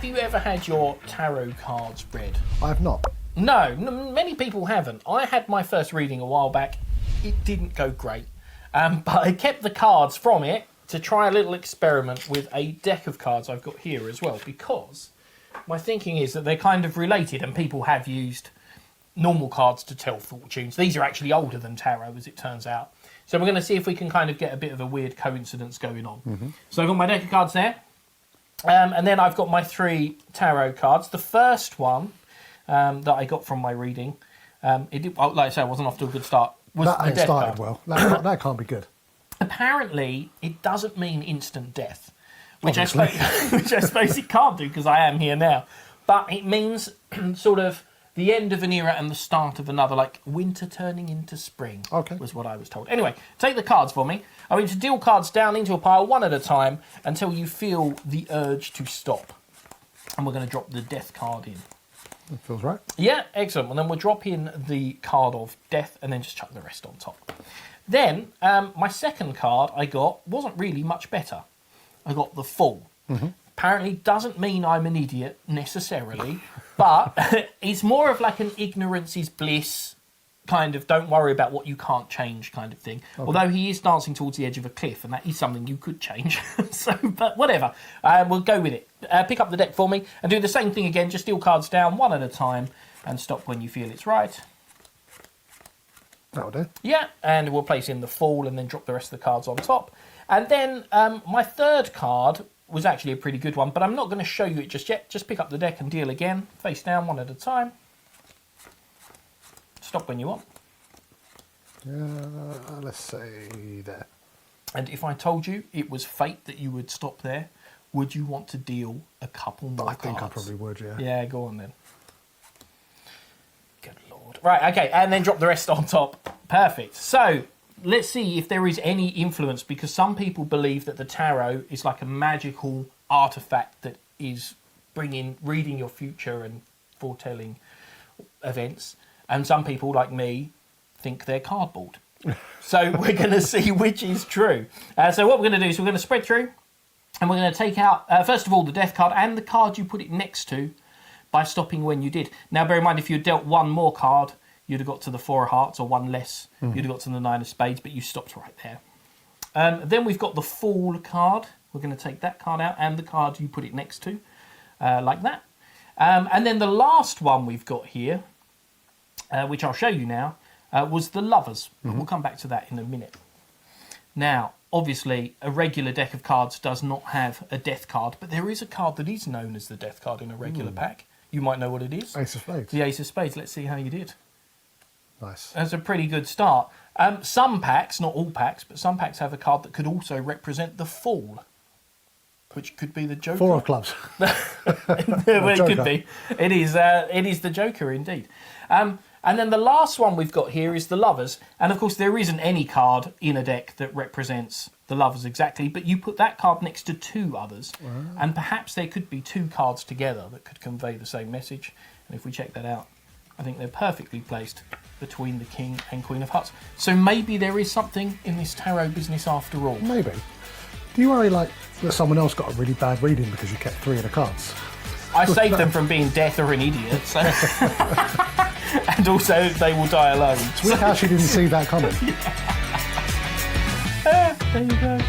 have you ever had your tarot cards read? I have not. No, many people haven't. I had my first reading a while back. It didn't go great. But I kept the cards from it to try a little experiment with a deck of cards I've got here as well, because my thinking is that they're kind of related and people have used normal cards to tell fortunes. These are actually older than tarot, as it turns out. So we're going to see if we can kind of get a bit of a weird coincidence going on. Mm-hmm. So I've got my deck of cards there. And then I've got my 3 tarot cards. The first one that I got from my reading, like I say, I wasn't off to a good start. That ain't started well. That can't be good. Apparently, it doesn't mean instant death, which I suppose it can't do because I am here now. But it means sort of the end of an era and the start of another, like winter turning into spring, was what I was told. Anyway, take the cards for me. I want you to deal cards down into a pile one at a time until you feel the urge to stop. And we're going to drop the death card in. That feels right. Yeah, excellent. And then we'll drop in the card of death and then just chuck the rest on top. Then, my second card I got wasn't really much better. I got the Fool. Mm-hmm. Apparently doesn't mean I'm an idiot necessarily, but it's more of like an ignorance is bliss kind of don't worry about what you can't change kind of thing. Okay. Although he is dancing towards the edge of a cliff and that is something you could change. But whatever, we'll go with it. Pick up the deck for me and do the same thing again, just deal cards down one at a time and stop when you feel it's right. That'll do. Yeah, and we'll place in the Fool and then drop the rest of the cards on top. And then my third card was actually a pretty good one, but I'm not going to show you it just yet. Just pick up the deck and deal again, face down one at a time. Stop when you want. Let's say there. And if I told you it was fate that you would stop there, would you want to deal a couple more cards? I think I probably would, yeah. Yeah, go on then. Good Lord. Right, okay, and then drop the rest on top. Perfect. So, let's see if there is any influence, because some people believe that the tarot is like a magical artifact that is reading your future and foretelling events. And some people, like me, think they're cardboard. So we're going to see which is true. So what we're going to do is we're going to spread through and we're going to take out, first of all, the death card and the card you put it next to by stopping when you did. Now, bear in mind, if you dealt one more card, you'd have got to the 4 of hearts, or one less. You'd have got to the 9 of spades, but you stopped right there. Then we've got the Fool card. We're going to take that card out and the card you put it next to, like that. And then the last one we've got here, which I'll show you now, was the Lovers. Mm-hmm. We'll come back to that in a minute. Now, obviously, a regular deck of cards does not have a death card, but there is a card that is known as the death card in a regular pack. You might know what it is. Ace of Spades. The Ace of Spades. Let's see how you did. Nice. That's a pretty good start. Some packs, not all packs, but some packs have a card that could also represent the Fool, which could be the Joker. 4 of clubs. Well, it could be. It is the Joker indeed. And then the last one we've got here is the Lovers. And of course, there isn't any card in a deck that represents the Lovers exactly, but you put that card next to 2 others. Wow. And perhaps there could be 2 cards together that could convey the same message. And if we check that out, I think they're perfectly placed between the King and Queen of Hearts. So maybe there is something in this tarot business after all. Maybe. Do you worry that someone else got a really bad reading because you kept 3 of the cards? I saved them from being death or an idiot. So. And also, they will die alone. We actually didn't see that coming. There you go.